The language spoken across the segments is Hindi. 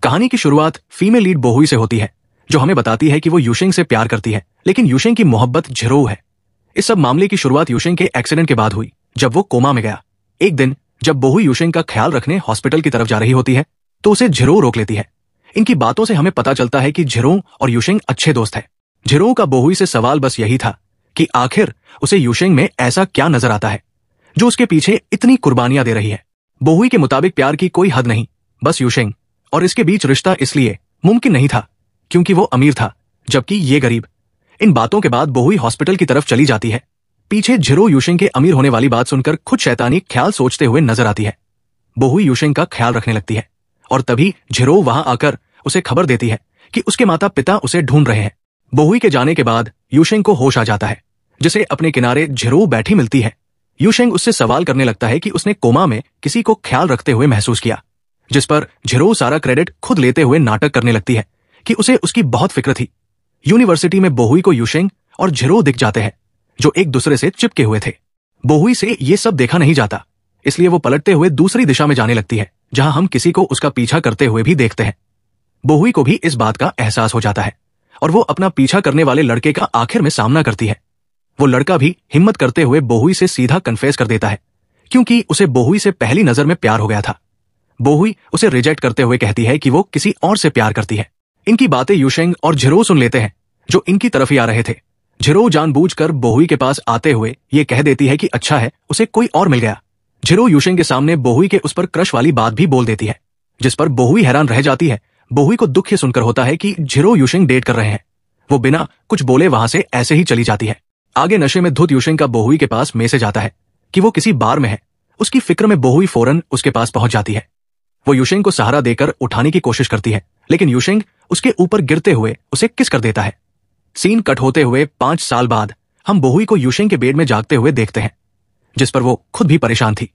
कहानी की शुरुआत फीमेल लीड बोहुई से होती है, जो हमें बताती है कि वो यूशेंग से प्यार करती है, लेकिन यूशेंग की मोहब्बत झिरोउ है। इस सब मामले की शुरुआत यूशेंग के एक्सीडेंट के बाद हुई, जब वो कोमा में गया। एक दिन जब बोहुई यूशेंग का ख्याल रखने हॉस्पिटल की तरफ जा रही होती है, तो उसे झिरोउ रोक लेती है। इनकी बातों से हमें पता चलता है कि झिरोउ और यूशेंग अच्छे दोस्त हैं। झिरोउ का बोहुई से सवाल बस यही था कि आखिर उसे यूशेंग में ऐसा क्या नजर आता है जो उसके पीछे इतनी कुर्बानियां दे रही है। बोहुई के मुताबिक प्यार की कोई हद नहीं, बस यूशेंग और इसके बीच रिश्ता इसलिए मुमकिन नहीं था क्योंकि वो अमीर था जबकि ये गरीब। इन बातों के बाद बोहुई हॉस्पिटल की तरफ चली जाती है। पीछे झिरोउ यूशेंग के अमीर होने वाली बात सुनकर खुद शैतानी ख्याल सोचते हुए नजर आती है। बोहुई यूशेंग का ख्याल रखने लगती है और तभी झिरोउ वहां आकर उसे खबर देती है कि उसके माता पिता उसे ढूंढ रहे हैं। बोहुई के जाने के बाद यूशेंग को होश आ जाता है, जिसे अपने किनारे झिरोउ बैठी मिलती है। यूशेंग उससे सवाल करने लगता है कि उसने कोमा में किसी को ख्याल रखते हुए महसूस किया, जिस पर झिरोउ सारा क्रेडिट खुद लेते हुए नाटक करने लगती है कि उसे उसकी बहुत फिक्र थी। यूनिवर्सिटी में बोहुई को यूशेंग और झिरोउ दिख जाते हैं, जो एक दूसरे से चिपके हुए थे। बोहुई से ये सब देखा नहीं जाता, इसलिए वो पलटते हुए दूसरी दिशा में जाने लगती है, जहां हम किसी को उसका पीछा करते हुए भी देखते हैं। बोहुई को भी इस बात का एहसास हो जाता है और वो अपना पीछा करने वाले लड़के का आखिर में सामना करती है। वो लड़का भी हिम्मत करते हुए बोहुई से सीधा कन्फेस कर देता है, क्योंकि उसे बोहुई से पहली नजर में प्यार हो गया था। बोहुई उसे रिजेक्ट करते हुए कहती है कि वो किसी और से प्यार करती है। इनकी बातें यूशेंग और झिरोउ सुन लेते हैं, जो इनकी तरफ ही आ रहे थे। झिरोउ जानबूझकर बोहुई के पास आते हुए ये कह देती है कि अच्छा है उसे कोई और मिल गया। झिरोउ यूशेंग के सामने बोहुई के उस पर क्रश वाली बात भी बोल देती है, जिस पर बोहुई हैरान रह जाती है। बोहुई को दुख ये सुनकर होता है कि झिरोउ यूशेंग डेट कर रहे हैं। वो बिना कुछ बोले वहां से ऐसे ही चली जाती है। आगे नशे में धुत यूशेंग का बोहुई के पास मैसेज आता है कि वो किसी बार में है। उसकी फिक्र में बोहुई फौरन उसके पास पहुंच जाती है। वो यूशेंग को सहारा देकर उठाने की कोशिश करती है, लेकिन यूशेंग उसके ऊपर गिरते हुए उसे किस कर देता है। सीन कट होते हुए 5 साल बाद हम बोहुई को यूशेंग के बेड में जागते हुए देखते हैं, जिस पर वो खुद भी परेशान थी।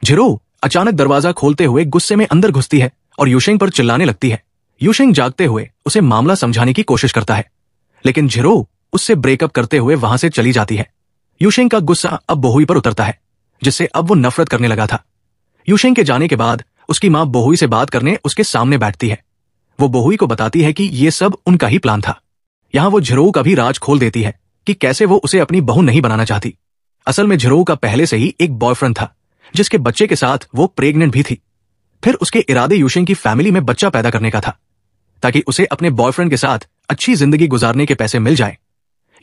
झिरोउ अचानक दरवाजा खोलते हुए गुस्से में अंदर घुसती है और यूशेंग पर चिल्लाने लगती है। यूशेंग जागते हुए उसे मामला समझाने की कोशिश करता है, लेकिन झिरोउ उससे ब्रेकअप करते हुए वहां से चली जाती है। यूशेंग का गुस्सा अब बोहुई पर उतरता है, जिससे अब वो नफरत करने लगा था। यूशेंग के जाने के बाद उसकी मां बोहुई से बात करने उसके सामने बैठती है। वो बोहुई को बताती है कि ये सब उनका ही प्लान था। यहां वो झिरोउ का भी राज खोल देती है कि कैसे वो उसे अपनी बहू नहीं बनाना चाहती। असल में झिरोउ का पहले से ही एक बॉयफ्रेंड था, जिसके बच्चे के साथ वो प्रेग्नेंट भी थी। फिर उसके इरादे यूशेंग की फैमिली में बच्चा पैदा करने का था, ताकि उसे अपने बॉयफ्रेंड के साथ अच्छी जिंदगी गुजारने के पैसे मिल जाए।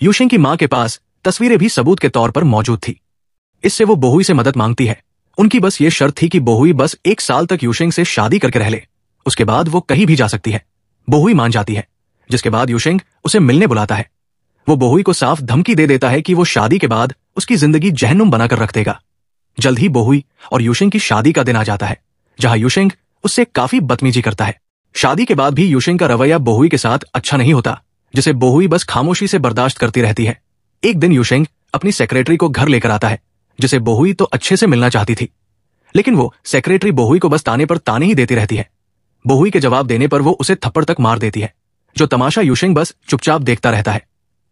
यूशेंग की मां के पास तस्वीरें भी सबूत के तौर पर मौजूद थी। इससे वो बोहुई से मदद मांगती है। उनकी बस ये शर्त थी कि बोहुई बस 1 साल तक यूशेंग से शादी करके रह ले, उसके बाद वो कहीं भी जा सकती है। बोहुई मान जाती है, जिसके बाद यूशेंग उसे मिलने बुलाता है। वो बोहुई को साफ धमकी दे देता है कि वो शादी के बाद उसकी जिंदगी जहन्नुम बनाकर रख देगा। जल्द ही बोहुई और यूशेंग की शादी का दिन आ जाता है, जहां यूशेंग उससे काफी बदतमीजी करता है। शादी के बाद भी यूशेंग का रवैया बोहुई के साथ अच्छा नहीं होता, जिसे बोहुई बस खामोशी से बर्दाश्त करती रहती है। एक दिन यूशेंग अपनी सेक्रेटरी को घर लेकर आता है, जिसे बोहुई तो अच्छे से मिलना चाहती थी, लेकिन वो सेक्रेटरी बोहुई को बस ताने पर ताने ही देती रहती है। बोहुई के जवाब देने पर वो उसे थप्पड़ तक मार देती है, जो तमाशा यूशेंग बस चुपचाप देखता रहता है।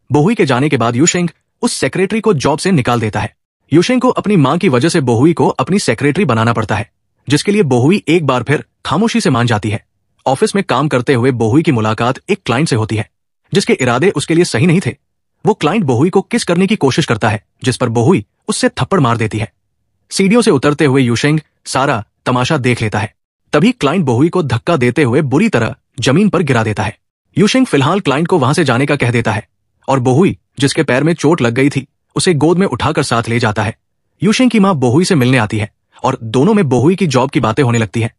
बोहुई के जाने के बाद यूशेंग उस सेक्रेटरी को जॉब से निकाल देता है। यूशेंग को अपनी मां की वजह से बोहुई को अपनी सेक्रेटरी बनाना पड़ता है, जिसके लिए बोहुई एक बार फिर खामोशी से मान जाती है। ऑफिस में काम करते हुए बोहुई की मुलाकात एक क्लाइंट से होती है, जिसके इरादे उसके लिए सही नहीं थे। वो क्लाइंट बोहुई को किस करने की कोशिश करता है, जिस पर बोहुई उससे थप्पड़ मार देती है। सीढ़ियों से उतरते हुए यूशेंग सारा तमाशा देख लेता है। तभी क्लाइंट बोहुई को धक्का देते हुए बुरी तरह जमीन पर गिरा देता है। यूशेंग फिलहाल क्लाइंट को वहां से जाने का कह देता है और बोहुई, जिसके पैर में चोट लग गई थी, उसे गोद में उठाकर साथ ले जाता है। यूशेंग की मां बोहुई से मिलने आती है और दोनों में बोहुई की जॉब की बातें होने लगती है।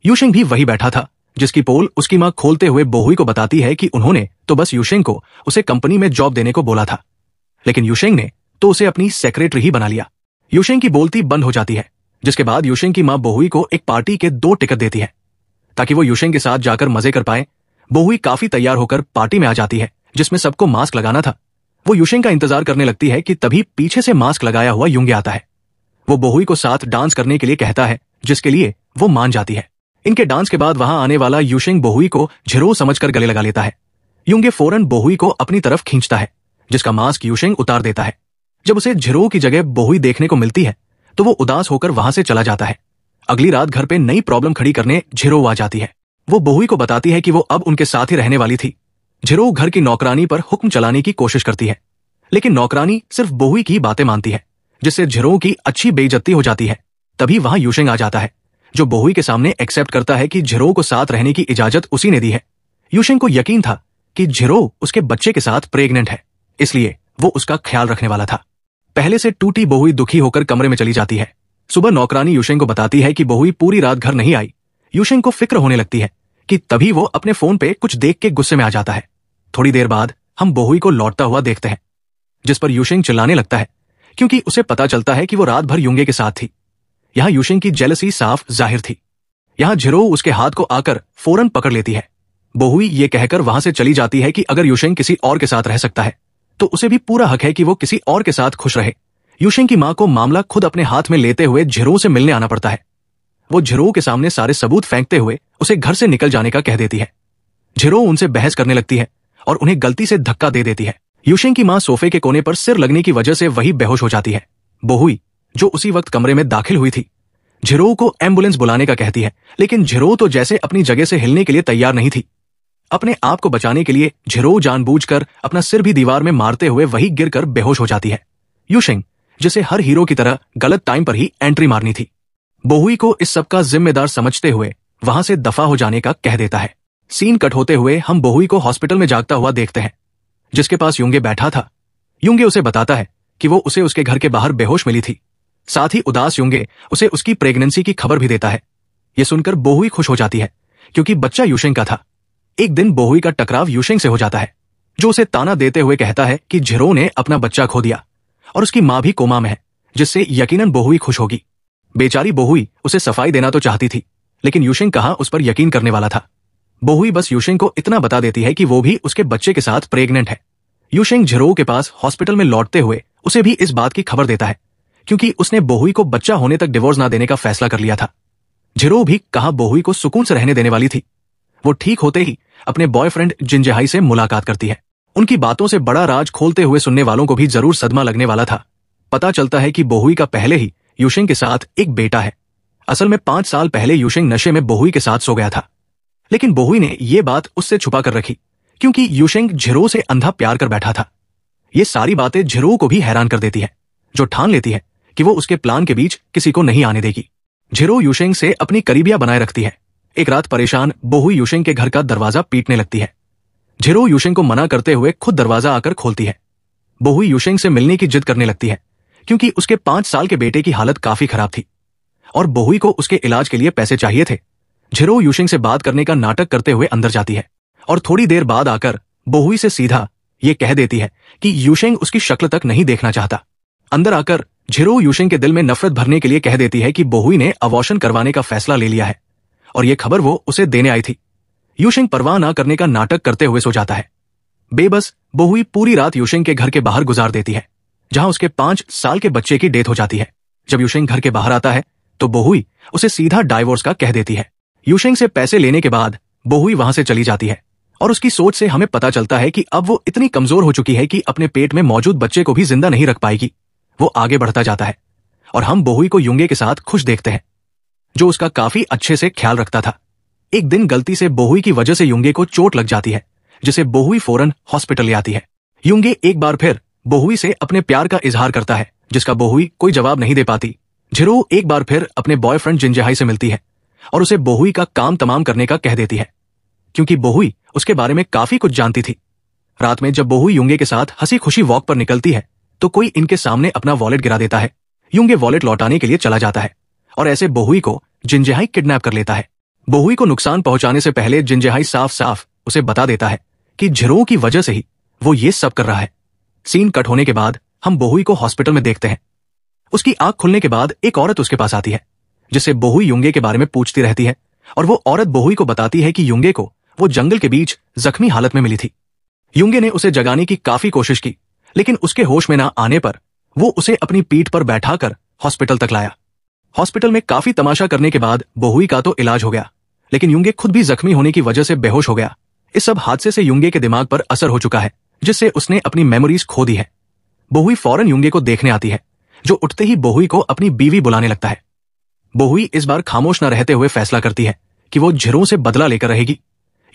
यूशेंग भी वही बैठा था, जिसकी पोल उसकी मां खोलते हुए बोहुई को बताती है कि उन्होंने तो बस यूशेंग को उसे कंपनी में जॉब देने को बोला था, लेकिन यूशेंग ने तो उसे अपनी सेक्रेटरी ही बना लिया। यूशेंग की बोलती बंद हो जाती है, जिसके बाद यूशेंग की मां बोहुई को एक पार्टी के 2 टिकट देती है, ताकि वो यूशेंग के साथ जाकर मजे कर पाए। बोहुई काफी तैयार होकर पार्टी में आ जाती है, जिसमें सबको मास्क लगाना था। वो यूशेंग का इंतजार करने लगती है कि तभी पीछे से मास्क लगाया हुआ युंगे आता है। वो बोहुई को साथ डांस करने के लिए कहता है, जिसके लिए वो मान जाती है। इनके डांस के बाद वहां आने वाला यूशेंग बोहुई को झिरोउ समझकर गले लगा लेता है। युंगे फौरन बोहुई को अपनी तरफ खींचता है, जिसका मास्क यूशेंग उतार देता है। जब उसे झिरोउ की जगह बोहुई देखने को मिलती है, तो वो उदास होकर वहां से चला जाता है। अगली रात घर पे नई प्रॉब्लम खड़ी करने झिरोउ आ जाती है। वो बोहुई को बताती है कि वो अब उनके साथ ही रहने वाली थी। झिरो घर की नौकरानी पर हुक्म चलाने की कोशिश करती है, लेकिन नौकरानी सिर्फ बोहुई की बातें मानती है, जिससे झिरो की अच्छी बेइज्जती हो जाती है। तभी वहां यूशेंग आ जाता है, जो बोहुई के सामने एक्सेप्ट करता है कि झिरो को साथ रहने की इजाजत उसी ने दी है। यूशेंग को यकीन था कि झिरो उसके बच्चे के साथ प्रेग्नेंट है, इसलिए वो उसका ख्याल रखने वाला था। पहले से टूटी बोहुई दुखी होकर कमरे में चली जाती है। सुबह नौकरानी यूशेंग को बताती है कि बोहुई पूरी रात घर नहीं आई। यूशेंग को फिक्र होने लगती है कि तभी वो अपने फोन पे कुछ देख के गुस्से में आ जाता है। थोड़ी देर बाद हम बोहुई को लौटता हुआ देखते हैं, जिस पर यूशेंग चिल्लाने लगता है क्योंकि उसे पता चलता है कि वो रात भर युंगे के साथ थी। यहां यूशेंग की जेलसी साफ जाहिर थी। यहां झिरो उसके हाथ को आकर फौरन पकड़ लेती है। बोहुई ये कहकर वहां से चली जाती है कि अगर यूशेंग किसी और के साथ रह सकता है तो उसे भी पूरा हक है कि वो किसी और के साथ खुश रहे। यूशेंग की मां को मामला खुद अपने हाथ में लेते हुए झिरो से मिलने आना पड़ता है। वो झिरो के सामने सारे सबूत फेंकते हुए उसे घर से निकल जाने का कह देती है। झिरो उनसे बहस करने लगती है और उन्हें गलती से धक्का दे देती है। यूशेंग की मां सोफे के कोने पर सिर लगने की वजह से वही बेहोश हो जाती है। बोहुई, जो उसी वक्त कमरे में दाखिल हुई थी, झिरो को एम्बुलेंस बुलाने का कहती है, लेकिन झिरो तो जैसे अपनी जगह से हिलने के लिए तैयार नहीं थी। अपने आप को बचाने के लिए झिरो जानबूझकर अपना सिर भी दीवार में मारते हुए वही गिरकर बेहोश हो जाती है। यूशेंग, जिसे हर हीरो की तरह गलत टाइम पर ही एंट्री मारनी थी, बोहुई को इस सब का जिम्मेदार समझते हुए वहां से दफा हो जाने का कह देता है। सीन कट होते हुए हम बोहुई को हॉस्पिटल में जागता हुआ देखते हैं, जिसके पास युंगे बैठा था। युंगे उसे बताता है कि वो उसे उसके घर के बाहर बेहोश मिली थी। साथ ही उदास युंगे उसे उसकी प्रेगनेंसी की खबर भी देता है। ये सुनकर बोहुई खुश हो जाती है क्योंकि बच्चा यूशेंग का था। एक दिन बोहुई का टकराव यूशेंग से हो जाता है, जो उसे ताना देते हुए कहता है कि झिरो ने अपना बच्चा खो दिया और उसकी मां भी कोमा में है, जिससे यकीनन बोहुई खुश होगी। बेचारी बोहुई उसे सफाई देना तो चाहती थी, लेकिन यूशेंग कहाँ उस पर यकीन करने वाला था। बोहुई बस यूशेंग को इतना बता देती है कि वो भी उसके बच्चे के साथ प्रेग्नेंट है। यूशेंग झिरो के पास हॉस्पिटल में लौटते हुए उसे भी इस बात की खबर देता है, क्योंकि उसने बोहुई को बच्चा होने तक डिवोर्स ना देने का फैसला कर लिया था। झिरो भी कहाँ बोहुई को सुकून से रहने देने वाली थी। वो ठीक होते ही अपने बॉयफ्रेंड जिनजेहाई से मुलाकात करती है। उनकी बातों से बड़ा राज खोलते हुए सुनने वालों को भी जरूर सदमा लगने वाला था। पता चलता है कि बोहुई का पहले ही यूशेंग के साथ एक बेटा है। असल में 5 साल पहले यूशेंग नशे में बोहुई के साथ सो गया था, लेकिन बोहुई ने ये बात उससे छुपा कर रखी, क्योंकि यूशेंग झिरो से अंधा प्यार कर बैठा था। ये सारी बातें झिरो को भी हैरान कर देती है, जो ठान लेती है कि वो उसके प्लान के बीच किसी को नहीं आने देगी। झिरो यूशेंग से अपनी करीबियां बनाए रखती है। एक रात परेशान बोहुई यूशेंग के घर का दरवाजा पीटने लगती है। झिरो यूशेंग को मना करते हुए खुद दरवाजा आकर खोलती है। बोहुई यूशेंग से मिलने की जिद करने लगती है, क्योंकि उसके 5 साल के बेटे की हालत काफी खराब थी और बोहुई को उसके इलाज के लिए पैसे चाहिए थे। झिरो यूशेंग से बात करने का नाटक करते हुए अंदर जाती है और थोड़ी देर बाद आकर बोहुई से सीधा ये कह देती है कि यूशेंग उसकी शक्ल तक नहीं देखना चाहता। अंदर आकर झिरो यूशेंग के दिल में नफरत भरने के लिए कह देती है कि बोहुई ने अबॉर्शन करवाने का फैसला ले लिया है और ये खबर वो उसे देने आई थी। यूशेंग परवाह ना करने का नाटक करते हुए सो जाता है। बेबस बोहुई पूरी रात यूशेंग के घर के बाहर गुजार देती है, जहां उसके 5 साल के बच्चे की डेथ हो जाती है। जब यूशेंग घर के बाहर आता है तो बोहुई उसे सीधा डाइवोर्स का कह देती है। यूशेंग से पैसे लेने के बाद बोहुई वहां से चली जाती है और उसकी सोच से हमें पता चलता है कि अब वो इतनी कमजोर हो चुकी है कि अपने पेट में मौजूद बच्चे को भी जिंदा नहीं रख पाएगी। वो आगे बढ़ता जाता है और हम बोहुई को युंगे के साथ खुश देखते हैं, जो उसका काफी अच्छे से ख्याल रखता था। एक दिन गलती से बोहुई की वजह से युंगे को चोट लग जाती है, जिसे बोहुई फौरन हॉस्पिटल ले आती है। युंगे एक बार फिर बोहुई से अपने प्यार का इजहार करता है, जिसका बोहुई कोई जवाब नहीं दे पाती। झिरो एक बार फिर अपने बॉयफ्रेंड जिनजेहाई से मिलती है और उसे बोहुई का काम तमाम करने का कह देती है, क्योंकि बोहुई उसके बारे में काफी कुछ जानती थी। रात में जब बोहुई युंगे के साथ हंसी खुशी वॉक पर निकलती है तो कोई इनके सामने अपना वॉलेट गिरा देता है। युंगे वॉलेट लौटाने के लिए चला जाता है और ऐसे बोहुई को जिनजेहाई किडनैप कर लेता है। बोहुई को नुकसान पहुंचाने से पहले जिनजेहाई साफ साफ उसे बता देता है कि झिरो की वजह से ही वो ये सब कर रहा है। सीन कट होने के बाद हम बोहुई को हॉस्पिटल में देखते हैं। उसकी आंख खुलने के बाद एक औरत उसके पास आती है, जिससे बोहुई युंगे के बारे में पूछती रहती है और वो औरत बोहुई को बताती है कि युंगे को वो जंगल के बीच जख्मी हालत में मिली थी। युंगे ने उसे जगाने की काफी कोशिश की, लेकिन उसके होश में ना आने पर वो उसे अपनी पीठ पर बैठाकर हॉस्पिटल तक लाया। हॉस्पिटल में काफी तमाशा करने के बाद बोहुई का तो इलाज हो गया, लेकिन युंगे खुद भी जख्मी होने की वजह से बेहोश हो गया। इस सब हादसे से युंगे के दिमाग पर असर हो चुका है, जिससे उसने अपनी मेमोरीज खो दी है। बोहुई फौरन युंगे को देखने आती है, जो उठते ही बोहुई को अपनी बीवी बुलाने लगता है। बोहुई इस बार खामोश न रहते हुए फैसला करती है कि वो झिरो से बदला लेकर रहेगी।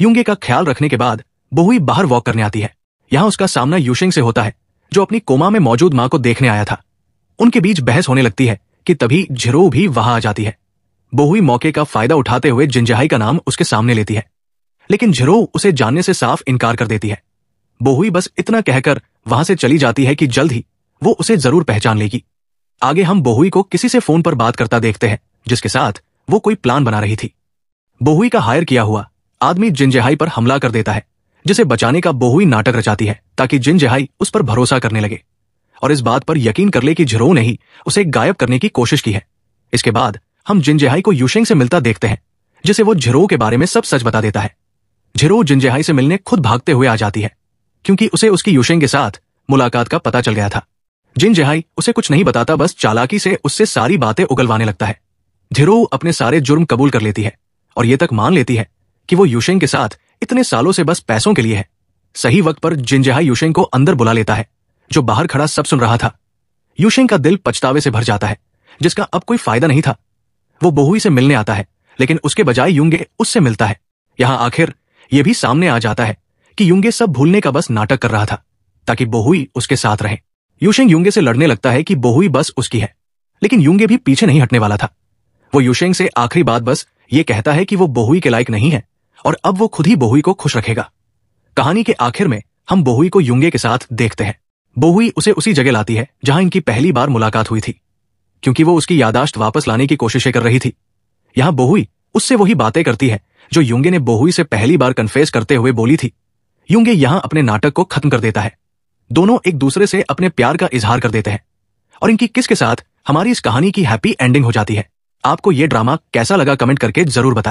युंगे का ख्याल रखने के बाद बोहुई बाहर वॉक करने आती है। यहां उसका सामना यूशिंग से होता है, जो अपनी कोमा में मौजूद मां को देखने आया था। उनके बीच बहस होने लगती है कि तभी झिरो भी वहां आ जाती है। बोहुई मौके का फायदा उठाते हुए जिनजिहाई का नाम उसके सामने लेती है, लेकिन झिरो उसे जानने से साफ इनकार कर देती है। बोहुई बस इतना कहकर वहां से चली जाती है कि जल्द ही वो उसे जरूर पहचान लेगी। आगे हम बोहुई को किसी से फोन पर बात करता देखते हैं, जिसके साथ वो कोई प्लान बना रही थी। बोहुई का हायर किया हुआ आदमी जिनजिहाई पर हमला कर देता है, जिसे बचाने का बोहुई नाटक रचाती है ताकि जिनजिहाई उस पर भरोसा करने लगे और इस बात पर यकीन कर ले कि झिरो ने ही उसे गायब करने की कोशिश की है। इसके बाद हम जिनजिहाई को यूशिंग से मिलता देखते हैं, जिसे वो झिरो के बारे में सब सच बता देता है। झिरो जिनजिहाई से मिलने खुद भागते हुए आ जाती है, क्योंकि उसे उसकी यूशिंग के साथ मुलाकात का पता चल गया था। जिनजिहाई उसे कुछ नहीं बताता, बस चालाकी से उससे सारी बातें उगलवाने लगता है। झिरो अपने सारे जुर्म कबूल कर लेती है और ये तक मान लेती है कि वो यूशिंग के साथ इतने सालों से बस पैसों के लिए है। सही वक्त पर जिनजिहाई यूशिंग को अंदर बुला लेता है, जो बाहर खड़ा सब सुन रहा था। यूशिंग का दिल पछतावे से भर जाता है, जिसका अब कोई फायदा नहीं था। वो बोहुई से मिलने आता है, लेकिन उसके बजाय युंगे उससे मिलता है। यहां आखिर यह भी सामने आ जाता है कि युंगे सब भूलने का बस नाटक कर रहा था ताकि बोहुई उसके साथ रहे। यूशिंग युंगे से लड़ने लगता है कि बोहुई बस उसकी है, लेकिन युंगे भी पीछे नहीं हटने वाला था। वो यूशिंग से आखिरी बात बस ये कहता है कि वो बोहुई के लायक नहीं है और अब वो खुद ही बोहुई को खुश रखेगा। कहानी के आखिर में हम बोहुई को युंगे के साथ देखते हैं। बोहुई उसे उसी जगह लाती है जहां इनकी पहली बार मुलाकात हुई थी, क्योंकि वो उसकी यादाश्त वापस लाने की कोशिशें कर रही थी। यहां बोहुई उससे वही बातें करती है जो युंगे ने बोहुई से पहली बार कन्फेस करते हुए बोली थी। युंगे यहां अपने नाटक को खत्म कर देता है। दोनों एक दूसरे से अपने प्यार का इजहार कर देते हैं और इनकी किस के साथ हमारी इस कहानी की हैप्पी एंडिंग हो जाती है। आपको ये ड्रामा कैसा लगा कमेंट करके जरूर बताएं।